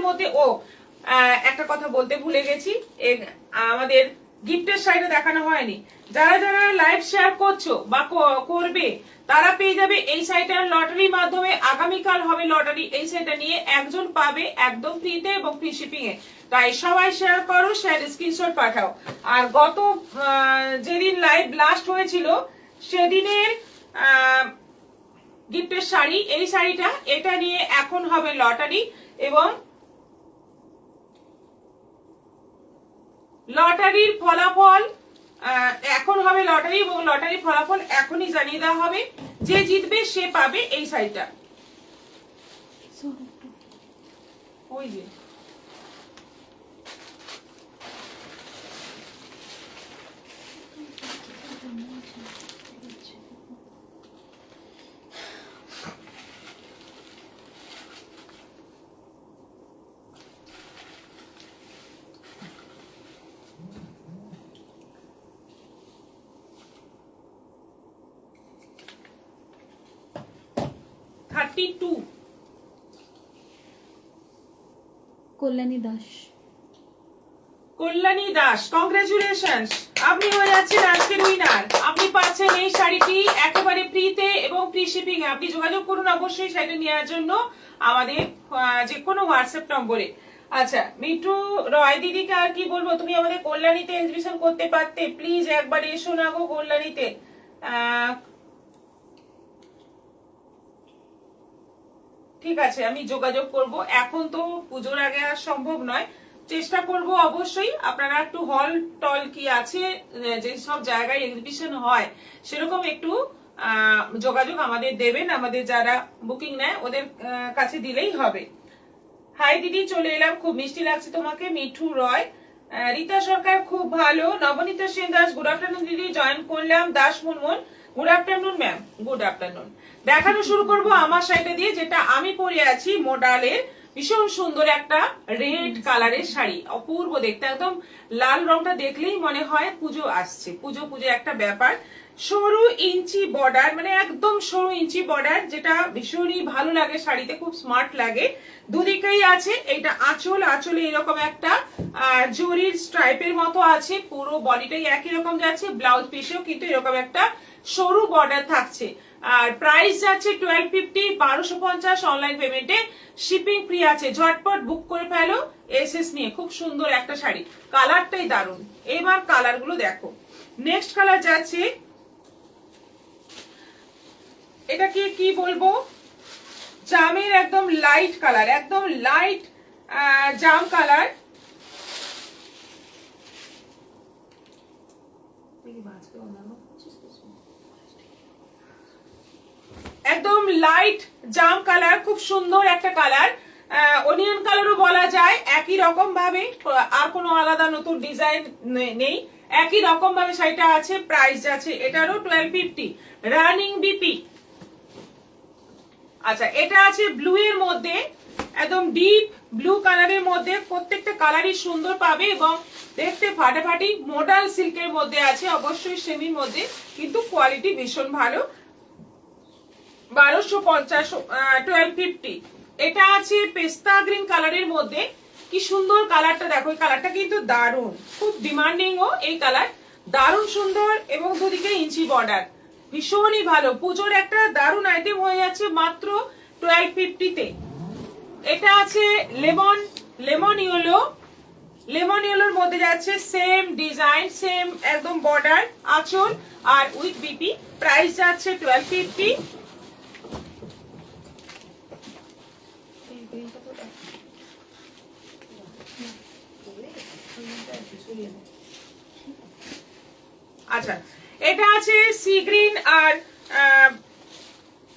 মধ্যে একটা কথা বলতে ভুলে গেছি, আমাদের গিফটের শাড়িটা দেখানো হয়নি। যারা যারা লাইভ শেয়ার করছো বা করবে তারা পেয়ে যাবে এই শাড়িটার লটারির মাধ্যমে। আগামীকাল হবে লটারি, এই শাড়িটা নিয়ে একজন পাবে একদম ফ্রিতে এবং ফ্রি শিপিং এ। তাই সবাই শেয়ার করো, শেয়ার স্ক্রিনশট পাঠাও। আর গত যেদিন লাইভ লাস্ট হয়েছিল সেদিনের গিফটের শাড়ি, এই শাড়িটা, এটা নিয়ে এখন হবে লটারি এবং লটারির ফলাফল এখন হবে লটারি এবং লটারির ফলাফল এখনই জানিয়ে দেওয়া হবে। যে জিতবে সে পাবে এই শাড়িটা। ওই যে 32 কল্যাণী দাস। কল্যাণী দাস, কংগ্রেচুলেশনস, আপনি হয়ে যাচ্ছেন আজকের উইনার। আপনি পাচ্ছেন এই শাড়িটি একেবারে ফ্রিতে এবং ফ্রি শিপিং এ। আপনি যোগাযোগ করুন অবশ্যই শাড়িটা নেওয়ার জন্য আমাদের যে কোনো হোয়াটসঅ্যাপ নম্বরে। আচ্ছা, মিঠু রয় দিদিকে আর কি বলবো, তুমি আমাদের কল্যাণীতে এক্সিবিশন করতে পারতে, প্লিজ একবার এসো না গো কল্যাণীতে। ঠিক আছে, আমি যোগাযোগ করব। এখন তো পুজোর আগে আর সম্ভব নয়, চেষ্টা করব অবশ্যই। আপনারা একটু হল টল কি আছে যে সব জায়গায় এক্সিবিশন হয় সেরকম একটু যোগাযোগ আমাদের দেবেন, আমাদের যারা বুকিং নেয় ওদের কাছে দিলেই হবে। হাই দিদি, চলে এলাম, খুব মিষ্টি লাগছে তোমাকে। মিঠু রয়, রীতা সরকার খুব ভালো। নবনীতা সেন দাস, গুড আফটারনুন দিদি, জয়েন করলাম। Das Munmun, good afternoon ma'am, good afternoon. দেখানো শুরু করব আমার শাড়িটা দিয়ে, যেটা আমি পরে আছি মোডালের ভীষণ সুন্দর একটা রেড কালারের শাড়ি, অপূর্ব দেখতে। একদম লাল রংটা দেখলেই মনে হয় পুজো আসছে, পুজো পুজো একটা ব্যাপার। সরু ইঞ্চি বর্ডার, মানে একদম সরু ইঞ্চি বর্ডার, যেটা ভীষণই ভালো লাগে শাড়িতে, খুব স্মার্ট লাগে। দুদিকেই আছে এইটা আঁচল, আঁচলে এরকম একটা জরির স্ট্রাইপের মতো আছে, পুরো বডিটাই একই রকম যাচ্ছে। ব্লাউজ পিসেও কিন্তু এরকম একটা সরু বর্ডার থাকছে। আর প্রাইস যাচ্ছে 1250, 1250 অনলাইন পেমেন্টে, শিপিং ফ্রি আছে। ঝটপট বুক করে ফেলো এসএস নিয়ে। খুব সুন্দর একটা শাড়ি, কালারটাই দারুণ। এবার কালার গুলো দেখো। নেক্সট কালার যাচ্ছে, এটাকে কি বলবো, জামের একদম লাইট কালার, একদম লাইট জাম কালার। একদম লাইট জাম কালার, খুব সুন্দর একটা কালার। অনিয়ন কালারও বলা যায়। একই রকম ভাবে, আর কোনো আলাদা নতুন ডিজাইন নেই, একই রকম ভাবে শাড়িটা আছে। প্রাইস আছে এটারও 1250, রানিং বিপি। আচ্ছা, এটা আছে ব্লু এর মধ্যে, একদম ডিপ ব্লু কালারের মধ্যে। প্রত্যেকটা কালারই সুন্দর পাবে এবং দেখতে ফাটাফাটি। মডাল সিল্কের মধ্যে আছে, অবশ্যই সেমির মধ্যে, কিন্তু কোয়ালিটি ভীষণ ভালো। 1250, 1250। এটা আছে পেস্তা গ্রিন কালারের মধ্যে। কি সুন্দর কালারটা দেখো, এই কালারটা কিন্তু দারুণ, খুব ডিমান্ডিং ও এই কালার, দারুণ সুন্দর। এবং দুদিকে ইঞ্চি বর্ডার, ভীষণই ভালো। পুজোর একটা দারুণ আইটেম হয়ে যাচ্ছে মাত্র 1250 তে। এটা আছে লেমন ইয়েলো, লেমন ইয়েলোর মধ্যে যাচ্ছে সেম ডিজাইন, সেম একদম বর্ডার, আঁচল আর উইথ বিপি। প্রাইস যাচ্ছে 1250। আচ্ছা, এটা আছে সি গ্রিন আর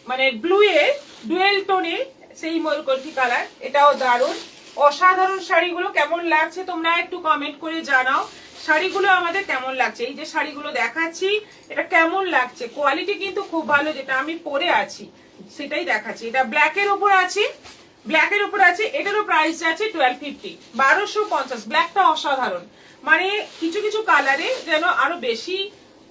মানে ব্লু এর ডুয়েল টোনে সেই ময়ূরকণ্ঠী কালার। এটাও দারুণ, অসাধারণ। শাড়িগুলো কেমন লাগছে তোমরা একটু কমেন্ট করে জানাও। শাড়িগুলো আমাদের কেমন লাগছে, এই যে শাড়িগুলো দেখাচ্ছি এটা কেমন লাগছে। কোয়ালিটি কিন্তু খুব ভালো, যেটা আমি পরে আছি সেটাই দেখাচ্ছি। এটা ব্ল্যাকের উপর আছে, ব্ল্যাকের উপর আছে। এটারও প্রাইস আছে 1250, 1250। ব্ল্যাকটা অসাধারণ, মানে কিছু কিছু কালারে যেন আরো বেশি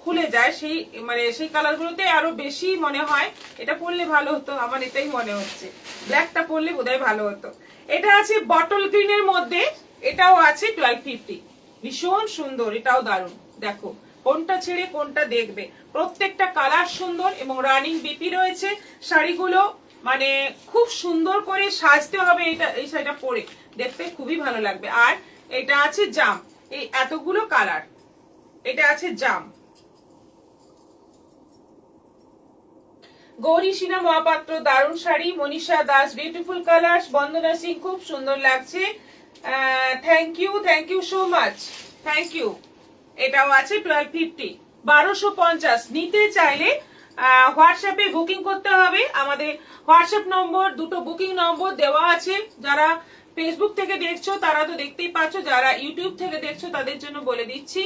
খুলে যায়, সেই মানে সেই কালারগুলোতে আরো বেশি মনে হয় এটা পরলে ভালো হতো। আমার এটাই মনে হচ্ছে, ব্ল্যাকটা পরলে বোধহয় ভালো হতো। এটা আছে বটল গ্রিনের মধ্যে, এটাও আছে 1250। ভীষণ সুন্দর, এটাও দারুণ। দেখো কোনটা ছেড়ে কোনটা দেখবে, প্রত্যেকটা কালার সুন্দর এবং রানিং বিপি রয়েছে। শাড়িগুলো মানে খুব সুন্দর করে সাজতে হবে, এটা এই শাড়িটা পরে দেখতে খুবই ভালো লাগবে। আর এটা আছে জাম, এই এতগুলো কালার, এটা আছে জাম। গৌরী সিনহা মহাপাত্র দারুণ শাড়ি, মনীষা দাস বিউটিফুল কালার, বন্দনা সিং খুব সুন্দর লাগছে, thank you so much, thank you. এটাও আছে 1250, 1250। নিতে চাইলে হোয়াটসঅ্যাপে বুকিং করতে হবে। আমাদের হোয়াটসঅ্যাপ নম্বর, দুটো বুকিং নম্বর দেওয়া আছে। যারা ফেসবুক থেকে দেখছো তারা তো দেখতেই পাচ্ছ, যারা ইউটিউব থেকে দেখছো তাদের জন্য বলে দিচ্ছি।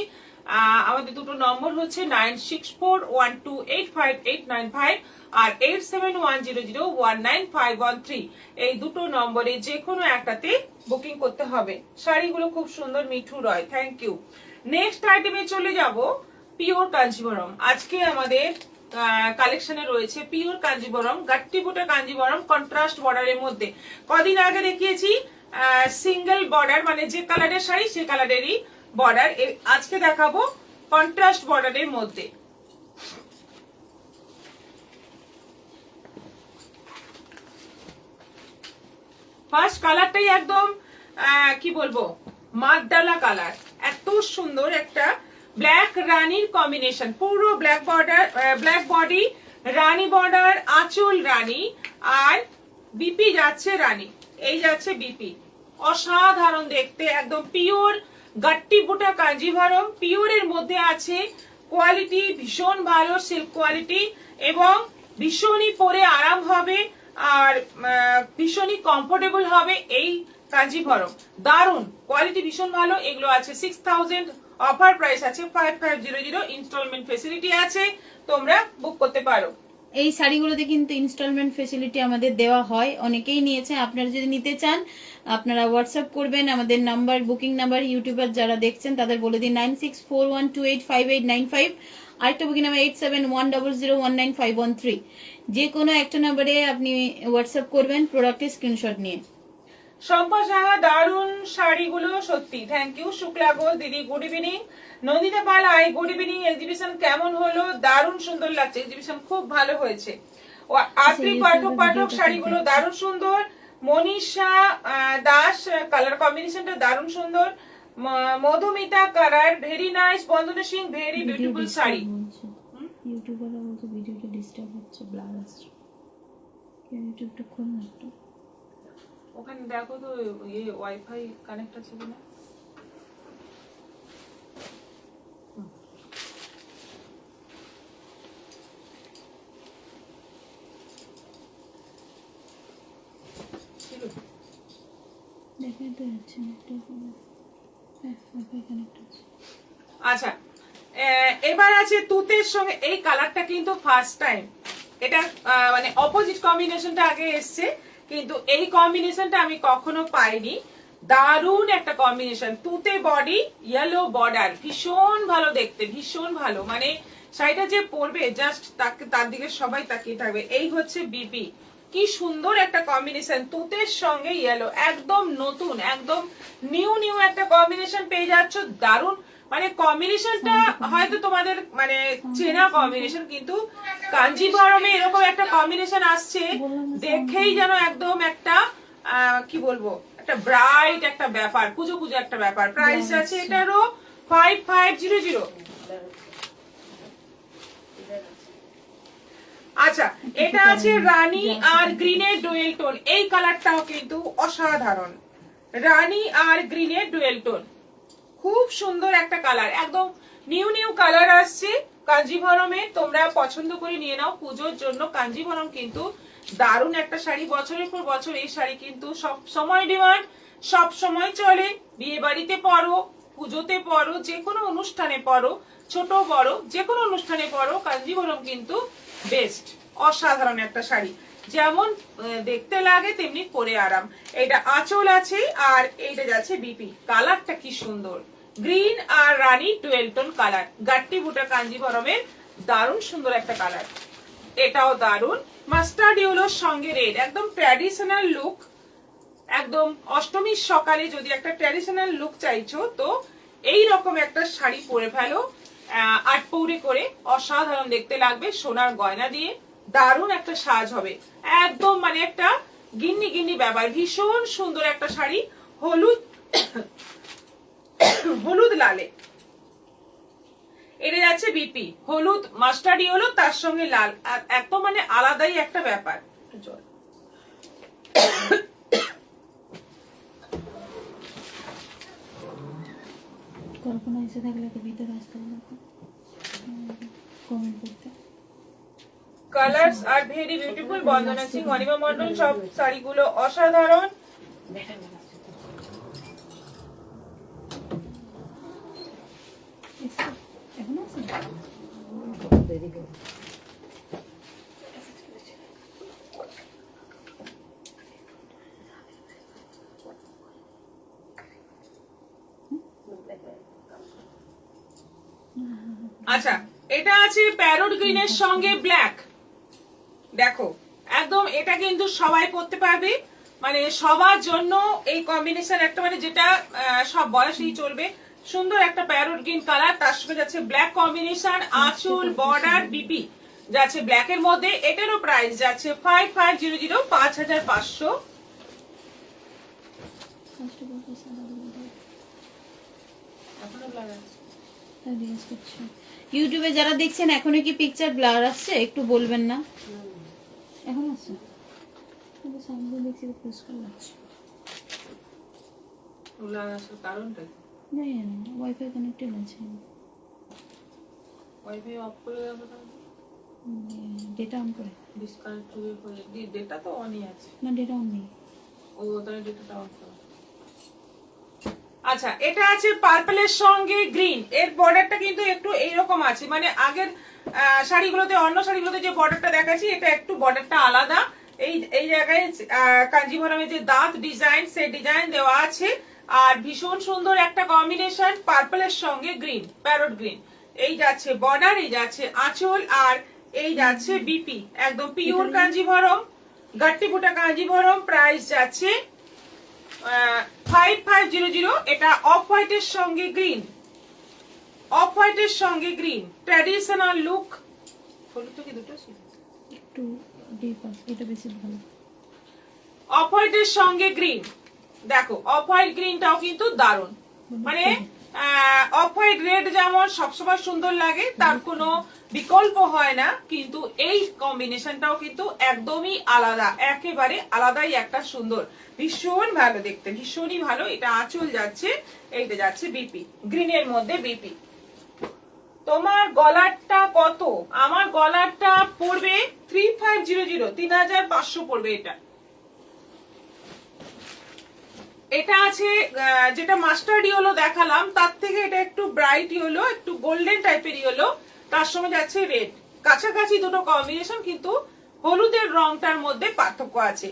আমাদের দুটো নম্বর হচ্ছে 9641285895 আর 8710019513। এই দুটো নম্বরে যে কোনো একটাতে বুকিং করতে হবে। শাড়িগুলো খুব সুন্দর, মিঠু রয়, থ্যাংক ইউ। নেক্সট আইটেমে চলে যাব, পিওর কাঞ্জিভরম। আজকে আমাদের কালেকশনে রয়েছে পিওর কাঞ্জিভরম, গাট্টিবুটা কাঞ্জিভরম কন্ট্রাস্ট বর্ডারের মধ্যে। কদিন আগে দেখিয়েছি সিঙ্গেল বর্ডার, মানে যে কালারের শাড়ি সে কালারেরই বর্ডার। আজকে দেখাবো কন্ট্রাস্ট বর্ডারের মধ্যে। ফার্স্ট কালারটাই একদম কি বলবো, মাদডালা কালার, এত সুন্দর একটা ব্ল্যাক রানীর কম্বিনেশন, পুরো ব্ল্যাক বর্ডার, ব্ল্যাক বডি, রানী বর্ডার, আঁচল রানী, আর বিপি যাচ্ছে রানী, এই যাচ্ছে বিপি। অসাধারণ দেখতে, একদম পিওর গাট্টিবুটা কাঞ্জিভরম। পিওরের মধ্যে আছে কোয়ালিটি ভীষণ ভালো, সিল্ক কোয়ালিটি, এবং ভীষণই পরে আরাম হবে আর ভীষণই কমফোর্টেবল হবে এই কাঞ্জিভরম। দারুন কোয়ালিটি, ভীষণ ভালো। এগুলো আছে 6000, অফার প্রাইস আছে 5500, ইনস্টলমেন্ট ফেসিলিটি আছে, তোমরা বুক করতে পারো। এই শাড়িগুলোতে কিন্তু ইনস্টলমেন্ট ফেসিলিটি আমাদের দেওয়া হয়, অনেকেই নিয়েছে। আপনারা যদি নিতে চান আপনারা হোয়াটসঅ্যাপ করবেন, আমাদের নাম্বার, বুকিং নাম্বার, ইউটিউবার যারা দেখছেন তাদের বলে দিন 9641285895, আরেকটা বুকিং নাম্বার 8710019513। যে কোনো একটা নাম্বারে আপনি হোয়াটসঅ্যাপ করবেন প্রোডাক্টের স্ক্রিনশট নিয়ে। শম্পা সাহা দারুন শাড়িগুলো সত্যি, থ্যাংক ইউ। শুক্লা ঘোষ দিদি গুড ইভিনিং। নন্দিতা পাল হাই গুড ইভিনিং। এক্সিবিশন কেমন হলো? দারুণ সুন্দর লাগছে, এক্সিবিশন খুব ভালো হয়েছে। আত্রি পাঠক শাড়িগুলো দারুণ সুন্দর। মনীষা দাস কালার কম্বিনেশনটা দারুণ সুন্দর। Madhumita colour very nice. Bandana Singh very beautiful sari. ইউটিউবাররা বলছে ভিডিওটা ডিস্টার্ব হচ্ছে, ব্লার আসছে, ইউটিউবটা খুব একটু ওখানে দেখো তো ওয়াইফাই কানেক্ট আছে কিনা। দেখে তো যাচ্ছে না, ওয়াইফাই কানেক্ট আছে। আচ্ছা, এবার আছে তুতের সঙ্গে এই কালারটা কিন্তু ফার্স্ট টাইম, এটা মানে অপোজিট কম্বিনেশনটা আগে এসছে, কিন্তু এই কম্বিনেশনটা আমি কখনো পাইনি। দারুণ একটা কম্বিনেশন, তুতে বডি, ইয়েলো বর্ডার, ভীষণ ভালো দেখতে, ভীষণ ভালো। মানে শাড়িটা যে পরবে জাস্ট তার দিকে সবাই তাকিয়ে থাকবে। এই হচ্ছে বিপি, কি সুন্দর একটা কম্বিনেশন, তুতের সঙ্গে ইয়েলো, একদম নতুন, একদম নিউ একটা কম্বিনেশন পেয়ে যাচ্ছ। দারুণ, মানে কম্বিনেশনটা হয়তো তোমাদের মানে চেনা কম্বিনেশন, কিন্তু কাঞ্জিভরমে এরকম একটা কম্বিনেশন আসছে দেখেই যেন একদম একটা কি বলবো, একটা ব্রাইট একটা ব্যাপার, পুজো একটা ব্যাপার। প্রাইস আছে এটারও 5500। আচ্ছা, এটা আছে রানী আর গ্রিনের ডুয়েল টোন, এই কালারটাও কিন্তু অসাধারণ। রানী আর গ্রিনের ডুয়েল টোন, খুব সুন্দর একটা কালার, একদম নিউ কালার আসছে কাঞ্জিভরমে। তোমরা পছন্দ করে নিয়ে নাও পুজোর জন্য। কাঞ্জিভরম কিন্তু দারুণ একটা শাড়ি, বছরের পর বছর এই শাড়ি কিন্তু সব সময় ডিমান্ড, সব সময় চলে। বিয়ে বাড়িতে পরো, পুজোতে পরো, যে কোনো অনুষ্ঠানে পরো, ছোট বড় যে কোনো অনুষ্ঠানে পরো, কাঞ্জিভরম কিন্তু বেস্ট। অসাধারণ একটা শাড়ি, যেমন দেখতে লাগে তেমনি পরে আরাম। এটা আঁচল আছে আর এইটা যাচ্ছে বিপি। কালারটা কি সুন্দর, গ্রিন আর রানী ডুয়েল টোন কালার, গাট্টিবুটা কাঞ্জিভরমের দারুণ সুন্দর একটা কালার। এটাও দারুণ, মাস্টার্ড ইয়েলোর সঙ্গে রেড, একদম ট্র্যাডিশনাল লুক, একদম অষ্টমীর সকালে যদি একটা ট্র্যাডিশনাল লুক চাইছো তো এই রকম একটা শাড়ি পরে ফেলো, আটপৌরে করে, অসাধারণ দেখতে লাগবে, সোনার গয়না দিয়ে দারুণ একটা সাজ হবে। একদম মানে একটা গিন্নি গিন্নি ব্যাপার, ভীষণ সুন্দর একটা শাড়ি, হলুদ হলুদ লালে। এটা যাচ্ছে বিপি, হলুদ মাস্টার্ডি হলো তার সঙ্গে লাল, এত মানে আলাদাই একটা ব্যাপার। জল কল্পনা এসে থাকলে তো ভিতরে আসতে হবে, কমেন্ট করতে। কালার্স আর ভেরি বিউটিফুল। বন্দনা সিং, অনিমা মন্ডল, সব শাড়িগুলো অসাধারণ। এখন আছে আচ্ছা, এটা আছে প্যারোট গ্রিনের সঙ্গে ব্ল্যাক। দেখো একদম এটা কিন্তু সবাই পরতে পারবে, মানে সবার জন্য এই কম্বিনেশন একটা, মানে যেটা সব বয়সেই চলবে। সুন্দর একটা প্যারোট গ্রিন কালার, তার সঙ্গে যাচ্ছে ব্ল্যাক কম্বিনেশন, আঁচল বর্ডার বিপি যাচ্ছে ব্ল্যাক এর মধ্যে। এটারও প্রাইস যাচ্ছে 5500, 5500। ইউটিউবে যারা দেখছেন এখনো কি পিকচার ব্লার আসছে একটু বলবেন না? এখন আসছে, সামনে দেখছি পরিষ্কার লাগছে। কারণটা জানি না, ওয়াইফাই কানেক্টেড আছে। ওয়াইফাই অফ করে দেবো, ডেটা অন করে। ডিসকানেক্ট হয়ে ডেটা তো অনই আছে। না, ডেটা অন নেই। ও তাহলে ডেটাটা অন করো। আচ্ছা, এটা আছে পার্পলের সঙ্গে গ্রিন। এর বর্ডারটা কিন্তু একটু এইরকম আছে, মানে আগের শাড়িগুলোতে, অন্য শাড়িগুলোতে যে বর্ডারটা দেখাচ্ছি এটা একটু বর্ডারটা আলাদা। এই জায়গায় কাঞ্জিভরমের যে দাঁত ডিজাইন, সেই ডিজাইন দেওয়া আছে। আর ভীষণ সুন্দর একটা কম্বিনেশন, পার্পলের সঙ্গে গ্রিন, প্যারট গ্রিন। এই যাচ্ছে বর্ডার, এই যাচ্ছে আঁচল, আর এই যাচ্ছে বিপি, একদম পিওর কাঞ্জিভরম, গাট্টি বুটা কাঞ্জিভরম। প্রাইস যাচ্ছে 5500। এটা অফ হোয়াইটের সঙ্গে গ্রিন, অফ হোয়াইটের সঙ্গে গ্রিন, ট্র্যাডিশনাল লুক। হলুদ তো কি দুটো ছিল, একটু ডিপ আছে, এটা বেশি ভালো। অফ হোয়াইটের সঙ্গে গ্রিন, দেখো অফ হোয়াইট গ্রিনটাও কিন্তু দারুণ, মানে অফ হোয়াইট রেড যেমন সবসময় সুন্দর লাগে, তার কোনো বিকল্প হয় না, কিন্তু এই কম্বিনেশনটাও কিন্তু একদমই আলাদা, একেবারে আলাদাই একটা সুন্দর, ভীষণ ভালো দেখতে, ভীষণই ভালো। এটা আঁচল যাচ্ছে, এইটা যাচ্ছে বিপি, গ্রিনের মধ্যে বিপি। তোমার গলারটা কত? আমার গলারটা পড়বে 3500, 3500 পড়বে। এটা আছে যেটা মাস্টার্ড ইয়েলো দেখালাম, তার থেকে এটা একটু ব্রাইট ইয়েলো, একটু গোল্ডেন টাইপের ইয়েলো, তার সঙ্গে যাচ্ছে রেড, কাছাকাছি দুটো কম্বিনেশন, কিন্তু হলুদের রংটার মধ্যে পার্থক্য আছে।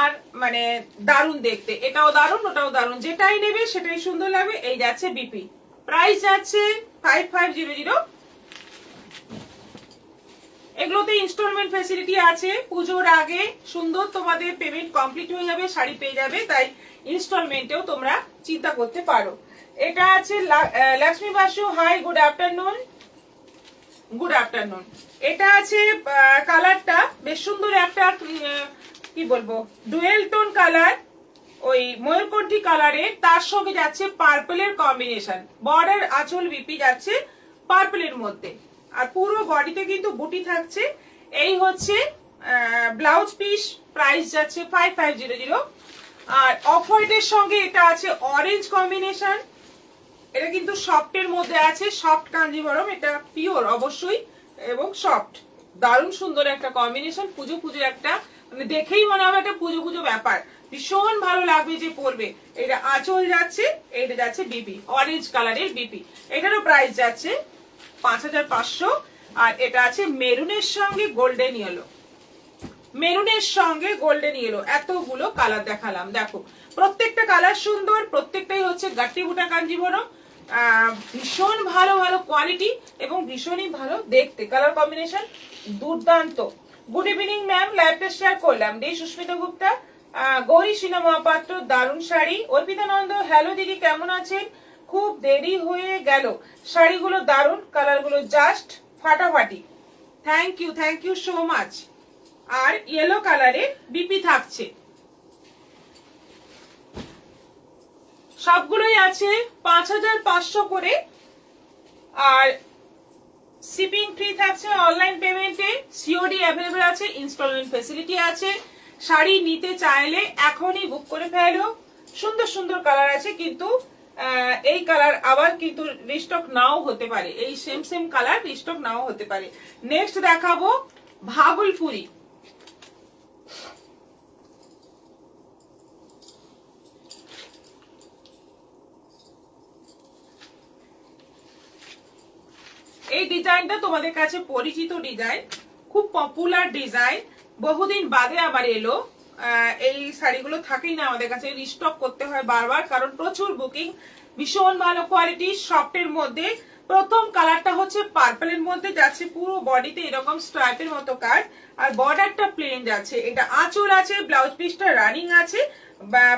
আর মানে দারুণ দেখতে, এটাও দারুণ, ওটাও দারুণ, যেটাই নেবে সেটাই সুন্দর লাগবে। এই যাচ্ছে বিপি, প্রাইস যাচ্ছে 5500। এগুলোতে ইনস্টলমেন্ট ফ্যাসিলিটি আছে। পুজোর আগে সুন্দর তোমাদের পেমেন্ট কমপ্লিট হয়ে যাবে, শাড়ি পেয়ে যাবে, তাই ইনস্টলমেন্টেও তোমরা চিন্তা করতে পারো। এটা আছে Lakshmi Basu, hi, good afternoon, good afternoon. এটা আছে কালারটা বেশ সুন্দর একটা, কি বলবো, ডুয়েল টোন কালার, ওই ময়ূরকণ্ঠী কালারে, তার সঙ্গে যাচ্ছে পার্পলের কম্বিনেশন, বর্ডার আঁচল বিপি যাচ্ছে পার্পলের মধ্যে, আর পুরো বডিতে কিন্তু বুটি থাকছে। এই হচ্ছে ব্লাউজ পিস, প্রাইস যাচ্ছে 5500। আর অফ হোয়াইটের সঙ্গে এটা আছে অরেঞ্জ কম্বিনেশন, এটা কিন্তু সফটের মধ্যে আছে, সফট কাঞ্জিভরম, এটা পিওর অবশ্যই এবং সফট, দারুণ সুন্দর একটা কম্বিনেশন, পুজো পুজো একটা, মানে দেখেই মনে হবে একটা পুজো পুজো ব্যাপার, ভীষণ ভালো লাগবে যে পরবে। এটা আঁচল যাচ্ছে, এটা যাচ্ছে বিপি, অরেঞ্জ কালারের বিপি, এটারও প্রাইস যাচ্ছে 5500। আর এটা আছে মেরুনের সঙ্গে গোল্ডেন ইয়েলো, মেরুনের সঙ্গে গোল্ডেন ইয়েলো, এতগুলো কালার দেখালাম। দেখো প্রত্যেকটা কালার সুন্দর, প্রত্যেকটাই হচ্ছে গাট্টি বুটা কাঞ্জিভরম, ভীষণ ভালো ভালো কোয়ালিটি এবং ভীষণই ভালো দেখতে, কালার কম্বিনেশন দুর্দান্ত। গুড ইভিনিং ম্যাম, লাইভটা শেয়ার করলাম। ডি সুস্মিতা গুপ্তা, গৌরী সিনেমা পাত্র দারুণ শাড়ি। অর্পিতানন্দ হ্যালো দিদি কেমন আছেন, খুব দেরি হয়ে গেল, শাড়িগুলো দারুণ, কালারগুলো জাস্ট ফাটাফাটি। Thank you so much. আর ইয়েলো কালারের বিপি থাকছে, সবগুলোই আছে 5500 করে। আর শিপিং ফ্রি থাকছে অনলাইন পেমেন্টে, সিওডি অ্যাভেলেবল আছে, ইনস্টলমেন্ট ফেসিলিটি আছে। শাড়ি নিতে চাইলে এখনই বুক করে ফেলো। সুন্দর সুন্দর কালার আছে, কিন্তু এই কালার আবার কিন্তু রিস্টক নাও হতে পারে, এই সেম কালার রিস্টক নাও হতে পারে। নেক্সট দেখাবো ভাগলপুরি। এই ডিজাইনটা তোমাদের কাছে পরিচিত ডিজাইন, খুব পপুলার ডিজাইন, বহুদিন বাদে আবার এলো। এই শাড়িগুলো থাকেই না আমাদের কাছে, রিস্টক করতে হয় বারবার, কারণ প্রচুর বুকিং, ভীষণ ভালো কোয়ালিটি, সফটের মধ্যে। প্রথম কালারটা হচ্ছে পার্পলের মধ্যে যাচ্ছে, পুরো বডিতে এরকম স্ট্রাইপের মতো কাজ, আর বর্ডারটা প্লেন যাচ্ছে। এটা আঁচল আছে, ব্লাউজ পিসটা রানিং আছে,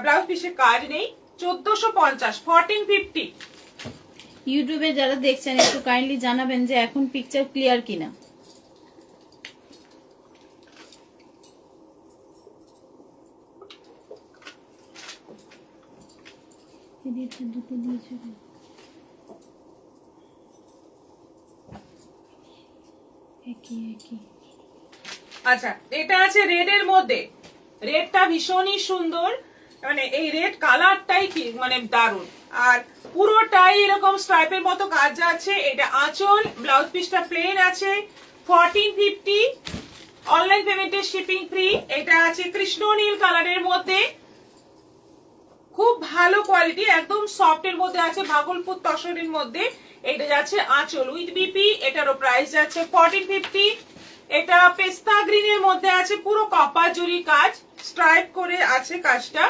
ব্লাউজ পিসে কাজ নেই। 1450, 1450। ইউটিউবে যারা দেখছেন একটু কাইন্ডলি জানাবেন যে এখন পিকচার ক্লিয়ার কিনা। আচ্ছা, এটা আছে রেড এর মধ্যে, রেডটা ভীষণই সুন্দর, মানে এই রেড কালারটাই কি মানে দারুণ। আর পুরোটাই এরকম স্ট্রাইপের মতো কাজ যাচ্ছে। এটা আঁচল, ব্লাউজ পিসটা প্লেন আছে। 1450, অনলাইন পেমেন্টে শিপিং ফ্রি। এটা আছে কৃষ্ণ নীল কালারের মধ্যে, খুব ভালো কোয়ালিটি, একদম সফট এর মধ্যে আছে, ভাগলপুর তসরের মধ্যে। এটা যাচ্ছে আঁচল উইথ বিপি, এটারও প্রাইস যাচ্ছে 1450। এটা পেস্তা গ্রিনের মধ্যে আছে, পুরো কপার জরি কাজ, স্ট্রাইপ করে আছে কাজটা,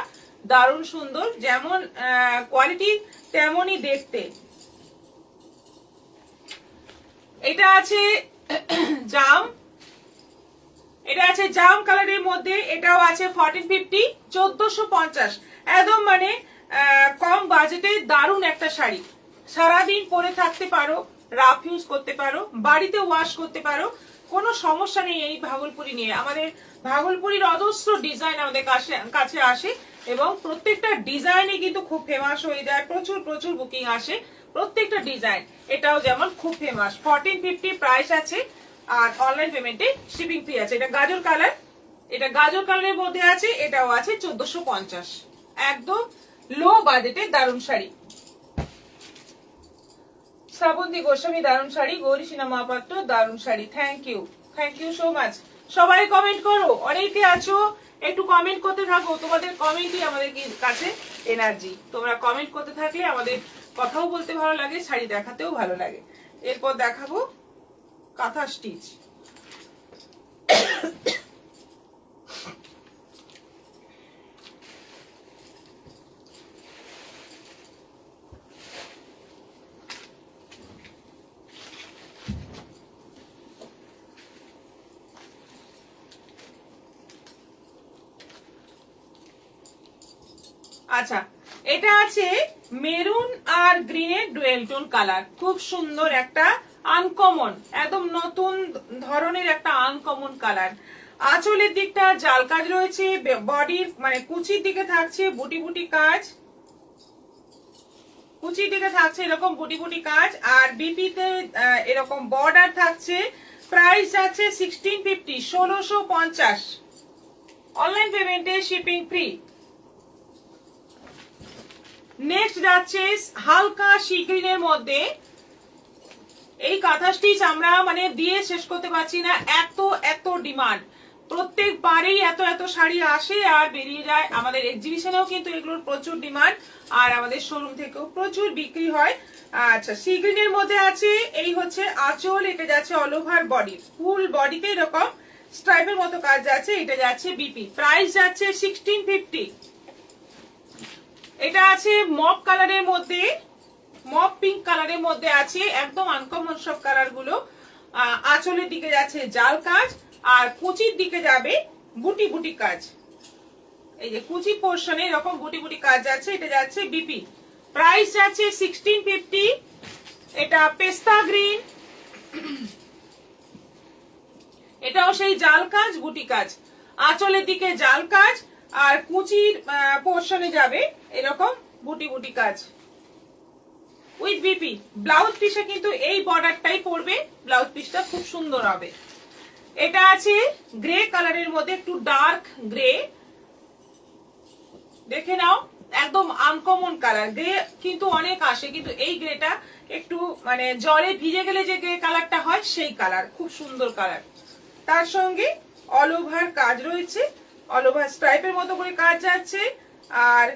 দারুণ সুন্দর, যেমন কোয়ালিটি তেমনই দেখতে। এটা আছে জাম, এটা আছে জাম কালারের মধ্যে, এটাও আছে 1450, 1450। একদম মানে কম বাজেটে দারুণ একটা শাড়ি, সারাদিন পরে থাকতে পারো, রাফ ইউজ করতে পারো, বাড়িতে ওয়াশ করতে পারো, কোনো সমস্যা নেই। এই ভাগলপুরি নিয়ে আমাদের ভাগলপুরির অজস্র ডিজাইন আমাদের কাছে আসে, এবং প্রত্যেকটা ডিজাইনে কিন্তু খুব ফেমাস হয়ে যায়, প্রচুর প্রচুর বুকিং আসে প্রত্যেকটা ডিজাইন। এটাও যেমন খুব ফেমাস। 1450 প্রাইস আছে, আর অনলাইন পেমেন্টে শিপিং ফ্রি আছে। এটা গাজর কালার, এটা গাজর কালারের মধ্যে আছে, এটাও আছে 1450। একদম লো বাজেটে দারুণ শাড়ি। শ্রাবন্তী গোস্বামী দারুণ শাড়ি, গৌরী সিনেমা পাত্র দারুণ sari. Thank you so much. সবাই কমেন্ট করো, অনেকে আছো, একটু কমেন্ট করতে থাকো, তোমাদের কমেন্টই আমাদের কাছে এনার্জি। তোমরা কমেন্ট করতে থাকলে আমাদের কথাও বলতে ভালো লাগে, শাড়ি দেখাতেও ভালো লাগে। এরপর দেখাবো কাঁথা স্টিচ। আচ্ছা, এটা আছে মেরুন আর গ্রিনের ডুয়েল টোন কালার, খুব সুন্দর একটা আনকমন, একদম নতুন ধরনের একটা আনকমন কালার। আঁচলের দিকটা জাল কাজ রয়েছে, বডির মানে কুচির দিকে থাকছে বুটি বুটি কাজ, কুচির দিকে থাকছে এরকম বুটি বুটি কাজ, আর বিপিতে এরকম বর্ডার থাকছে। প্রাইস আছে 1650, 1650। অনলাইন পেমেন্টে শিপিং ফ্রি। নেক্সট যাচ্ছে হালকা সি গ্রিনের মধ্যে। এই কাঁথা স্টিচ আমরা মানে দিয়ে শেষ করতে পারছি না, এত এত ডিমান্ড। প্রত্যেকবারেই এত এত শাড়ি আসে আর বেরিয়ে যায়। আমাদের এক্সিবিশনেও কিন্তু এগুলোর প্রচুর ডিমান্ড, আর আমাদের শোরুম থেকেও প্রচুর বিক্রি হয়। আচ্ছা, সি গ্রিনের মধ্যে আছে, এই হচ্ছে আঁচল, এটা যাচ্ছে অল ওভার বডি, ফুল বডিতে এরকম স্ট্রাইপের মতো কাজ যাচ্ছে। এটা যাচ্ছে বিপি, প্রাইস যাচ্ছে 1650। এটা আছে মপ কালারের মধ্যে, মপ পিঙ্ক কালারের মধ্যে আছে, একদম আনকমন সব কালার গুলো। আঁচলের দিকে যাচ্ছে জাল কাজ, আর কুচির দিকে যাবে বুটি বুটি কাজ। এই যে কুচি পোর্শনে এরকম বুটি বুটি কাজ যাচ্ছে, এটা যাচ্ছে বিপি, প্রাইস যাচ্ছে 1650। এটা পেস্তা গ্রিন, এটাও সেই জাল কাজ বুটি কাজ, আঁচলের দিকে জাল কাজ আর কুচির পোর্শনে যাবে এরকম বুটি বুটি কাজ উইথ বিপি। ব্লাউজ পিসে কিন্তু এই বর্ডারটাই পড়বে, ব্লাউজ পিসটা খুব সুন্দর হবে। এটা আছে গ্রে কালারের মধ্যে, একটু ডার্ক গ্রে, দেখে নাও একদম আনকমন কালার। গ্রে কিন্তু অনেক আসে, কিন্তু এই গ্রেটা একটু মানে জলে ভিজে গেলে যে গ্রে কালারটা হয় সেই কালার, খুব সুন্দর কালার। তার সঙ্গে অল ওভার কাজ রয়েছে, অল ওভার স্ট্রাইপের মতো করে কাজ যাচ্ছে, আর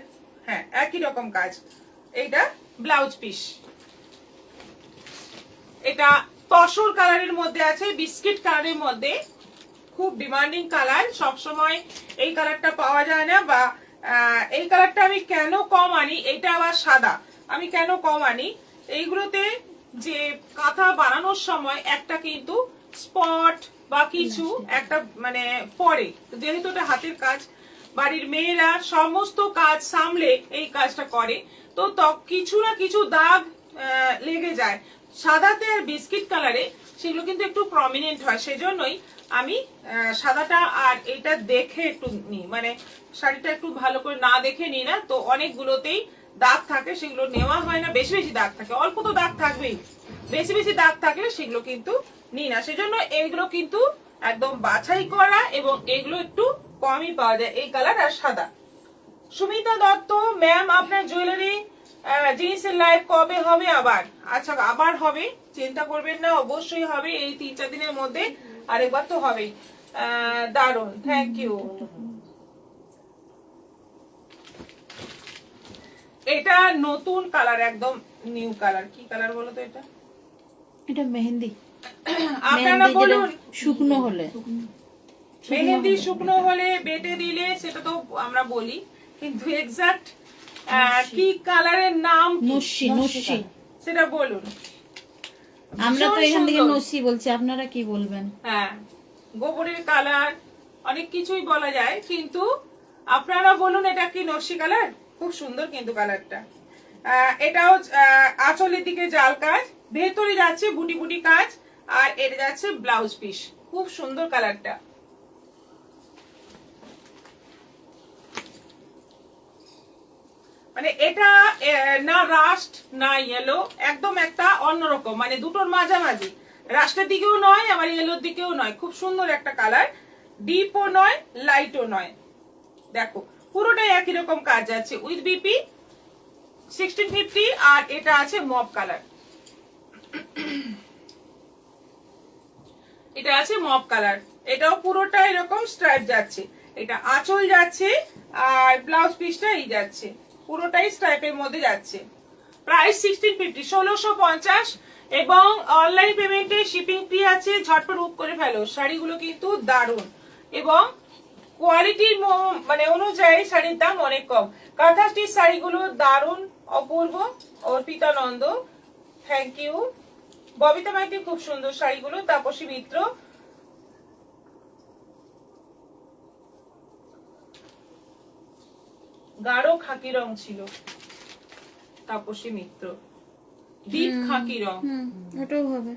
হ্যাঁ একই রকম কাজ। এইটা ব্লাউজ পিস, এটা তসর কালারের মধ্যে আছে, বিস্কিট কালারের মধ্যে, খুব ডিমান্ডিং কালার, সবসময় এই কালারটা পাওয়া যায় না, বা এই কালারটা আমি কেন কম আনি, এটা আবার সাদা, আমি কেন কম আনি, এইগুলোতে যে কাঁথা বানানোর সময় একটা কিন্তু স্পট বা কিছু একটা মানে পরে, যেহেতু এটা হাতের কাজ, বাড়ির মেয়েরা সমস্ত কাজ সামলে এই কাজটা করে, তো কিছু না কিছু দাগ লেগে যায় সাদাতে আর বিস্কিট কালারে, সেগুলো কিন্তু একটু প্রমিনেন্ট হয়। সেজন্যই আমি সাদাটা আর এটা দেখে একটু নিই, মানে শাড়িটা একটু ভালো করে না দেখে নিই না, তো অনেকগুলোতেই দাগ থাকে, সেগুলো নেওয়া হয় না। বেশি বেশি দাগ থাকে, অল্প তো দাগ থাকবেই, বেশি বেশি দাগ থাকলে সেগুলো কিন্তু নিই না। সেজন্য এইগুলো কিন্তু একদম বাছাই করা, এবং এগুলো একটু কমই পাওয়া যায়, এই কালার আর সাদা। সুমিতা দত্ত ম্যাম, আপনার জুয়েলারি জিনিসের লাইভ কবে হবে আবার? আচ্ছা আবার হবে, চিন্তা করবেন না, অবশ্যই হবে এই 3-4 দিনের মধ্যে, আরেকবার তো হবেই। দারুন, থ্যাংক ইউ। এটা নতুন কালার, একদম নিউ কালার। কি কালার বলো তো এটা? এটা মেহেন্দি। আপনারা বলুন, শুকনো হলে, মেহেন্দি শুকনো হলে বেটে দিলে সেটা তো আমরা বলি, কিন্তু এক্সাক্ট কি কালারের নাম নস্যি, নস্যি সেটা বলুন। আমরা তো ভীষণ এখান থেকে সুন্দর। নস্যি বলছি, আপনারা কি বলবেন? হ্যাঁ, গোবরের কালার, অনেক কিছুই বলা যায়, কিন্তু আপনারা বলুন এটা কি নস্যি কালার? খুব সুন্দর কিন্তু কালারটা। এটাও আঁচলের দিকে জাল কাজ, ভেতরে যাচ্ছে বুটি বুটি কাজ, আর এটা যাচ্ছে ব্লাউজ পিস, খুব সুন্দর কালারটা। মানে এটা না রাস্ট না ইয়েলো, একদম একটা অন্যরকম, মানে দুটোর মাঝামাঝি, রাস্টের দিকেও নয় আবার ইয়েলোর দিকেও নয়, খুব সুন্দর একটা কালার, ডিপও নয় লাইটও নয়। দেখো পুরোটাই একই রকম কাজ যাচ্ছে উইথ বিপি 1650, আর এটা আছে মপ কালার, এটা আছে মপ কালার, এটাও পুরোটা এরকম স্ট্রাইপ যাচ্ছে, এটা আঁচল যাচ্ছে আর ব্লাউজ পিসটা এই যাচ্ছে, পুরোটাই স্ট্রাইপের মধ্যে যাচ্ছে। প্রাইস 1650, 1650, এবং অনলাইন পেমেন্টে শিপিং ফ্রি আছে, ঝটপট বুক করে ফেলো। শাড়িগুলো কিন্তু দারুণ, এবং কোয়ালিটির মানে অনুযায়ী শাড়ির দাম অনেক কম। কাঁথা স্টিচ শাড়িগুলো দারুণ, অপূর্ব। Arpita Nanda, thank you. ববিতা মাইতি, খুব সুন্দর শাড়িগুলো। তাপসী মিত্র, গাঢ় খাকি রং ছিল, তাপসী মিত্র, ডিপ খাকি রং, ওটাও হবে,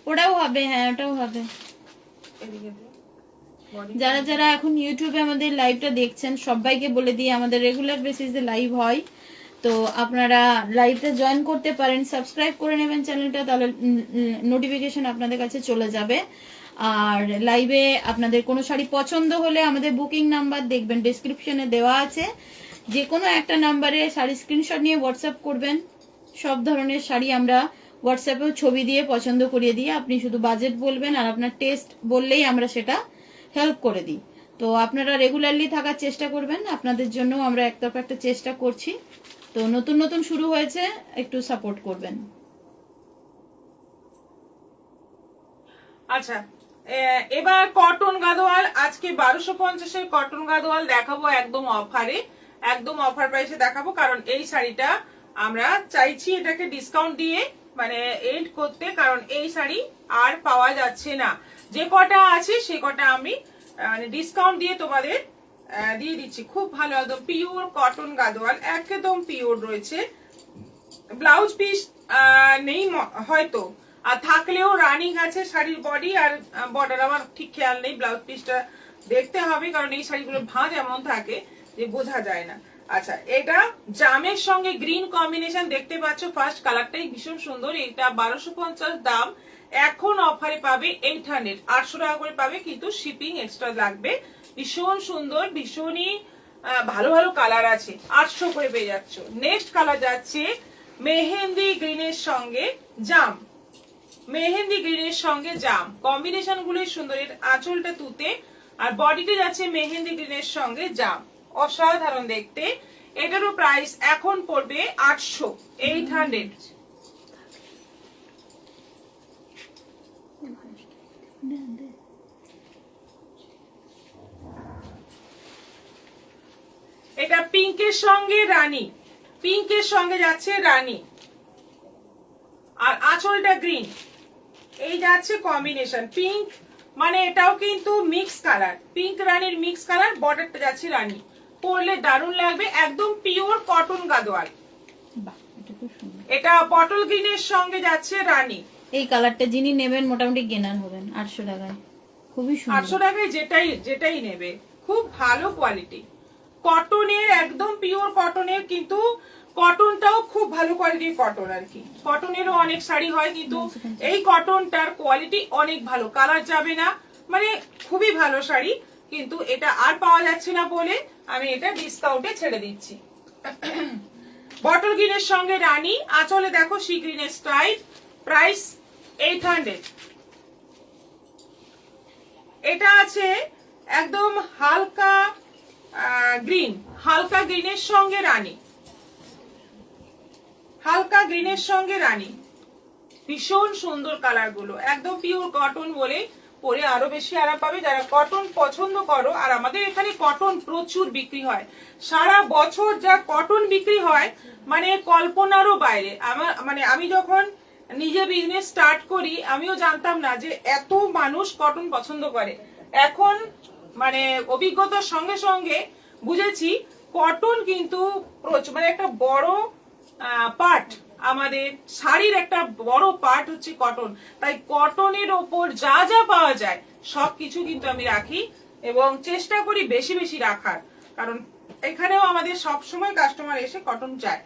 ওটাও হবে, হ্যাঁ ওটাও হবে। এদিকে দে। যারা যারা এখন ইউটিউবে আমাদের লাইভটা দেখছেন সবাইকে বলে দিই, আমাদের রেগুলার বেসিসে লাইভ হয়, তো আপনারা লাইভটা জয়েন করতে পারেন, সাবস্ক্রাইব করে নেবেন চ্যানেলটা, তাহলে নোটিফিকেশন আপনাদের কাছে চলে যাবে। আর লাইভে আপনাদের কোনো শাড়ি পছন্দ হলে আমাদের বুকিং নাম্বার দেখবেন ডেসক্রিপশনে দেওয়া আছে, যে কোনো একটা নাম্বারে শাড়ি স্ক্রিনশট নিয়ে হোয়াটসঅ্যাপ করবেন। সব ধরনের শাড়ি আমরা হোয়াটসঅ্যাপেও ছবি দিয়ে পছন্দ করিয়ে দিয়ে, আপনি শুধু বাজেট বলবেন আর আপনার টেস্ট বললেই আমরা সেটা হেল্প করে দিই। তো আপনারা রেগুলারলি থাকার চেষ্টা করবেন, আপনাদের জন্য আমরা একতরফা একটা চেষ্টা করছি। তো নতুন নতুন শুরু হয়েছে, একটু সাপোর্ট করবেন। আচ্ছা, এবার কটন গাদোয়াল, আজকে 1250-এর কটন গাদোয়াল দেখাবো একদম অফারে, একদম অফার প্রাইসে দেখাবো, কারণ এই শাড়িটা আমরা চাইছি এটাকে ডিসকাউন্ট দিয়ে মানে এন্ড করতে, কারণ এই শাড়ি আর পাওয়া যাচ্ছে না। যে কটা আছে সে কটা আমি মানে ডিসকাউন্ট দিয়ে তোমাদের দিয়ে দিচ্ছি, খুব ভালো একদম পিওর কটন গাদোয়াল, একদম পিওর রয়েছে। ব্লাউজ পিস নেই হয়তো, আর থাকলেও রানিং আছে শাড়ির বডি আর বর্ডার, আমার ঠিক খেয়াল নেই, ব্লাউজ পিসটা দেখতে হবে কারণ এই শাড়িগুলো ভাঁজ এমন থাকে যে বোঝা যায় না। আচ্ছা, এটা জামের সঙ্গে গ্রিন কম্বিনেশন দেখতে পাচ্ছ, ফার্স্ট কালারটাই ভীষণ সুন্দর। এটা 1250 দাম, এখন অফারে পাবে 800, 800 টাকা করে পাবে, কিন্তু শিপিং এক্সট্রা লাগবে। ভীষণ সুন্দর, ভীষণই ভালো ভালো কালার আছে, 800 করে পেয়ে যাচ্ছ। নেক্সট কালার যাচ্ছে মেহেন্দি গ্রিনের সঙ্গে জাম, মেহেন্দি গ্রিনের সঙ্গে জাম, কম্বিনেশন গুলোই সুন্দর। এর আঁচলটা তুতে আর বডিতে যাচ্ছে মেহেন্দি গ্রিনের সঙ্গে জাম, অসাধারণ দেখতে। এটারও প্রাইস এখন পড়বে 800, 800। এটা পিঙ্কের সঙ্গে রানী, পিঙ্কের সঙ্গে যাচ্ছে রানী আর আঁচলটা গ্রিন, এই যাচ্ছে কম্বিনেশন। পিঙ্ক মানে এটাও কিন্তু মিক্স কালার, পিঙ্ক রানীর মিক্স কালার, বর্ডারটা যাচ্ছে রানী, পরলে দারুণ লাগবে, একদম পিওর কটন গাদোয়াল। এটা বটল গ্রিনের সঙ্গে যাচ্ছে রানী। এই কালারটা যিনি নেবেন মোটামুটি গেনার হবেন 800 টাকায়, খুবই সুন্দর। 800 টাকায় যেটাই নেবে, খুব ভালো কোয়ালিটি, কটনের, একদম পিওর কটনের, কিন্তু কটনটাও খুব ভালো কোয়ালিটির কটন আর কি। কটনেরও অনেক শাড়ি হয়, কিন্তু এই কটনটার কোয়ালিটি অনেক ভালো, কালার যাবে না, মানে খুবই ভালো শাড়ি। কিন্তু এটা আর পাওয়া যাচ্ছে না বলে আমি এটা ডিসকাউন্টে ছেড়ে দিচ্ছি। বটল গ্রিনের সঙ্গে রানী, আঁচলে দেখো সি গ্রিনের স্টাইল, প্রাইস 800। এটা আছে একদম হালকা গ্রিন, হালকা গ্রিনের সঙ্গে রানী, হালকা গ্রিনের সঙ্গে রানী, ভীষণ সুন্দর কালার গুলো, একদম পিওর কটন বলে পরে আরো বেশি আরাম পাবে যারা কটন পছন্দ করো। আর আমাদের এখানে কটন প্রচুর বিক্রি হয়, সারা বছর যা কটন বিক্রি হয় মানে কল্পনারও বাইরে। আমার মানে আমি যখন নিজে বিজনেস স্টার্ট করি আমিও জানতাম না যে এত মানুষ কটন পছন্দ করে। এখন মানে অভিজ্ঞতার সঙ্গে সঙ্গে বুঝেছি কটন কিন্তু মানে একটা বড় পার্ট, আমাদের শাড়ির একটা বড় পার্ট হচ্ছে কটন। তাই কটনের ওপর যা যা পাওয়া যায় সবকিছু কিন্তু আমি রাখি এবং চেষ্টা করি বেশি বেশি রাখার, কারণ এখানেও আমাদের সব সময় কাস্টমার এসে কটন চায়।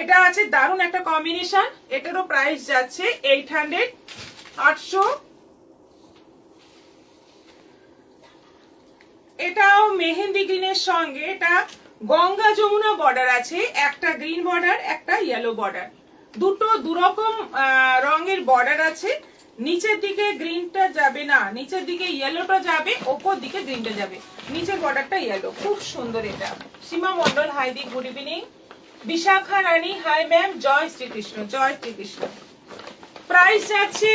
এটা আছে দারুণ একটা কম্বিনেশন, এটারও প্রাইস যাচ্ছে 800, 800। এটাও মেহেন্দি গ্রিনের সঙ্গে, এটা গঙ্গা যমুনা বর্ডার আছে, একটা গ্রিন বর্ডার একটা ইয়েলো বর্ডার, দুটো দুরকম রঙের বর্ডার আছে। নিচের দিকে গ্রিনটা যাবে না, নিচের দিকে ইয়েলোটা যাবে, ওপর দিকে গ্রিনটা যাবে, নিচের বর্ডারটা ইয়েলো, খুব সুন্দর। এটা সীমা মন্ডল, হাই দি, গুড ইভিনিং। বিশাখা রানী, হাই ম্যাম, জয় শ্রীকৃষ্ণ, জয় শ্রীকৃষ্ণ। প্রাইস যাচ্ছে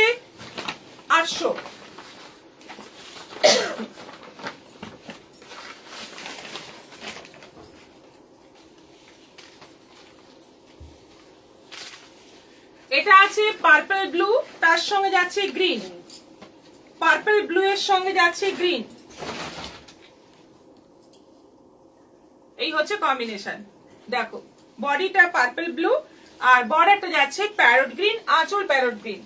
800। এটা আছে পার্পল ব্লু, তার সঙ্গে যাচ্ছে গ্রিন, পার্পল ব্লু এর সঙ্গে যাচ্ছে গ্রিন, এই হচ্ছে কম্বিনেশন। দেখো বডিটা পার্পল ব্লু আর বর্ডারটা যাচ্ছে প্যারট গ্রিন, আঁচল প্যারট গ্রিন।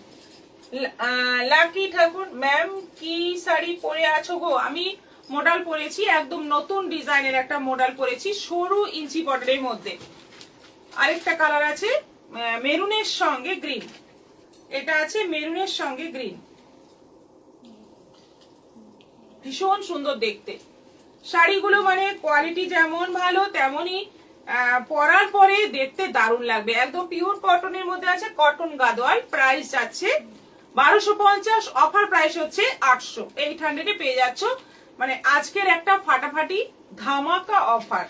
লাকি ঠাকুর ম্যাম কি শাড়ি পরে আছো গো? আমি মডেল পরেছি, একদম নতুন ডিজাইনের একটা মডেল পরেছি, সরু ইঞ্চি বর্ডারের মধ্যে। আরেকটা কালার আছে মেরুনের সঙ্গে গ্রিন, এটা আছে মেরুনের সঙ্গে গ্রিন, ভীষণ সুন্দর দেখতে শাড়িগুলো, মানে কোয়ালিটি যেমন ভালো তেমনই পরার পরে দেখতে দারুণ লাগবে। একদম পিওর কটনের মধ্যে আছে, কটন গাদোয়াল। প্রাইস যাচ্ছে 1250, অফার প্রাইস হচ্ছে 800, 800 এ পেয়ে যাচ্ছ। মানে আজকের একটা ফাটাফাটি ধামাকা অফার।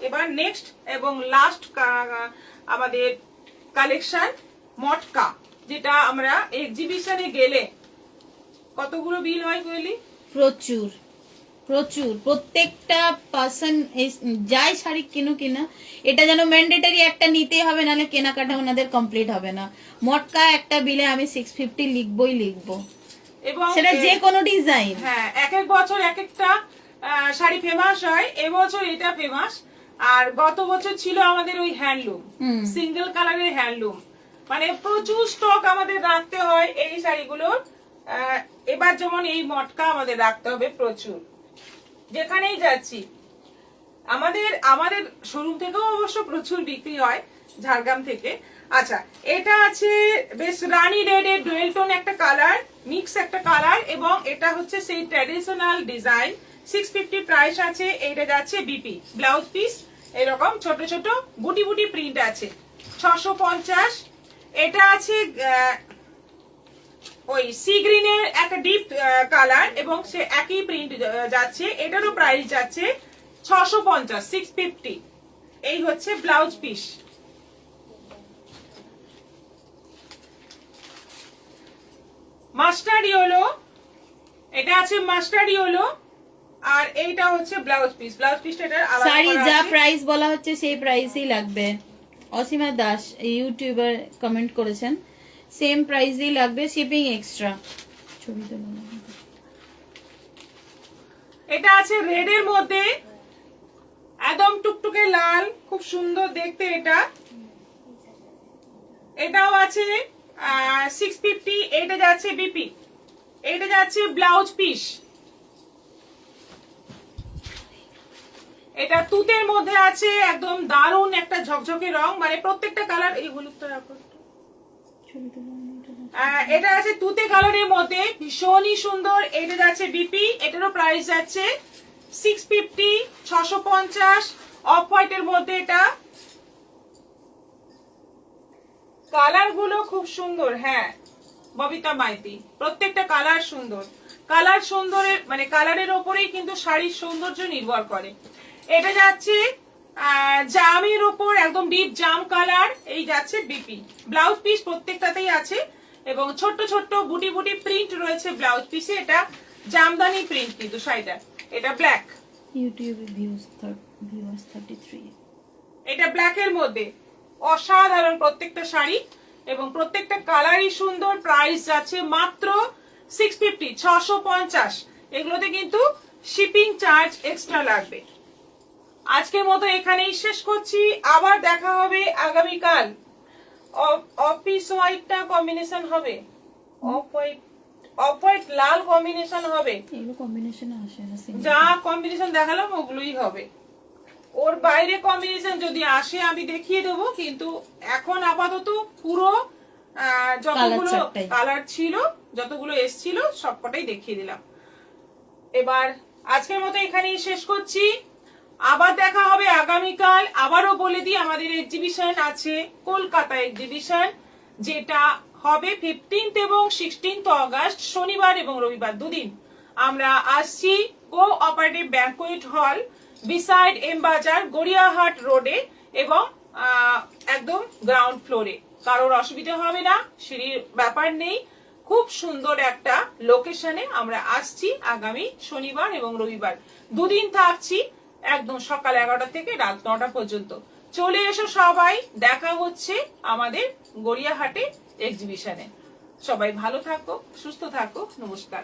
এবার নেক্সট এবং লাস্ট আমাদের কালেকশন মটকা, যেটা আমরা এক্সিবিশনে গেলে কতগুলো বিল হয় কোয়েলি? প্রচুর প্রচুর, প্রত্যেকটা পার্সন যাই শাড়ি কিনো কিনা এটা যেন ম্যান্ডেটারি একটা নিতে হবে, নাহলে কেনাকাটা ওনাদের কমপ্লিট হবে না। মটকা একটা বিলে আমি 650 লিখবই লিখবো, এবং সেটা যে কোনো ডিজাইন। হ্যাঁ, এক এক বছর এক একটা শাড়ি ফেমাস হয়, এবছর এটা ফেমাস। আর গত বছর ছিল আমাদের ওই হ্যান্ডলুম, সিঙ্গেল কালারের হ্যান্ডলুম, মানে প্রচুর স্টক আমাদের রাখতে হয় এই শাড়িগুলোর। এবার যেমন এই মটকা আমাদের রাখতে হবে প্রচুর, যেখানেই যাচ্ছি। আমাদের আমাদের শোরুম থেকেও অবশ্য প্রচুর বিক্রি হয়, ঝাড়গ্রাম থেকে। আচ্ছা, এটা আছে বেশ রানী রেড এর ডুয়েল টোন একটা কালার, মিক্স একটা কালার, এবং এটা হচ্ছে সেই ট্র্যাডিশনাল ডিজাইন। 650 প্রাইস আছে। এইটা যাচ্ছে বিপি, ব্লাউজ পিস এরকম ছোট ছোট বুটি বুটি প্রিন্ট আছে, 650। এটা আছে ওই সি গ্রিনের একটা ডিপ কালার এবং সে একই প্রিন্ট যাচ্ছে, এটারও প্রাইস যাচ্ছে 650, 650। এই হচ্ছে ব্লাউজ পিস। মাস্টার্ড ইয়েলো, এটা আছে মাস্টার্ড ইয়েলো, আর এইটা হচ্ছে ব্লাউজ পিস। ব্লাউজ পিসটা আলাদা শাড়ি করা যা আছে। প্রাইস বলা হচ্ছে সেই প্রাইসই লাগবে। অসীমা দাস ইউটিউবার কমেন্ট করেছেন, সেম প্রাইসই লাগবে, শিপিং এক্সট্রা। ছবি তো এটা আছে রেড এর মধ্যে, একদম টুকটুকে লাল, খুব সুন্দর দেখতে এটা। এটাও আছে 650। এটা যাচ্ছে বিপি, এটা যাচ্ছে ব্লাউজ পিস। এটা তুতের মধ্যে আছে, একদম দারুণ একটা ঝকঝকে রং, মানে প্রত্যেকটা কালার। এই হলুদটা রাখো। এটা আছে তুতে কালারের মধ্যে, ভীষণই সুন্দর। এটা যাচ্ছে বিপি, এটারও প্রাইস যাচ্ছে 650, 650। অফ হোয়াইট এর মধ্যে এটা, কালার গুলো খুব সুন্দর। হ্যাঁ, ববিতা মাইতি, প্রত্যেকটা কালার সুন্দর। কালার সুন্দরের মানে কালারের ওপরেই কিন্তু শাড়ির সৌন্দর্য নির্ভর করে। এটা যাচ্ছে জামের উপর, একদম ডিপ জাম কালার। এই যাচ্ছে বিপি, ব্লাউজ পিস প্রত্যেকটাতেই আছে, এবং ছোট্ট ছোট্ট বুটি বুটি প্রিন্ট রয়েছে ব্লাউজ পিসে। এটা জামদানি প্রিন্ট কিন্তু শাড়িটা। এটা ব্ল্যাক, ইউটিউবে ভিউয়ার্স 33। এটা ব্ল্যাক এর মধ্যে অসাধারণ প্রত্যেকটা শাড়ি, এবং প্রত্যেকটা কালারই সুন্দর। প্রাইস যাচ্ছে মাত্র 650, 650। এগুলোতে কিন্তু শিপিং চার্জ এক্সট্রা লাগবে। আজকের মতো এখানেই শেষ করছি, আবার দেখা হবে আগামীকাল। অফিস হোয়াইটটা কম্বিনেশন হবে, অফ হোয়াইট লাল কম্বিনেশন হবে। এগুলো কম্বিনেশনে আসে না, যা কম্বিনেশন দেখালাম ওগুলোই হবে। ওর বাইরে কম্বিনেশন যদি আসে আমি দেখিয়ে দেবো, কিন্তু এখন আপাতত পুরো যতগুলো কালার ছিল, যতগুলো এসছিল সবকটাই দেখিয়ে দিলাম। এবার আজকের মতো এখানেই শেষ করছি, আবার দেখা হবে আগামীকাল। আবারও বলে দিই, আমাদের এক্সিবিশন আছে, কলকাতা এক্সিবিশন, যেটা হবে 15 এবং 16 অগস্ট, শনিবার এবং রবিবার দুদিন। আমরা আসছি cooperative banquet hall, beside M Bazar, Gariahat রোডে, এবং একদম গ্রাউন্ড ফ্লোরে। কারোর অসুবিধা হবে না, সিঁড়ির ব্যাপার নেই। খুব সুন্দর একটা লোকেশনে আমরা আসছি আগামী শনিবার এবং রবিবার, দুদিন থাকছি, একদম সকাল 11টা থেকে রাত 9টা পর্যন্ত। চলে এসো সবাই, দেখা হচ্ছে আমাদের গড়িয়াহাটে এক্সিবিশনে। সবাই ভালো থাকো, সুস্থ থাকো, নমস্কার।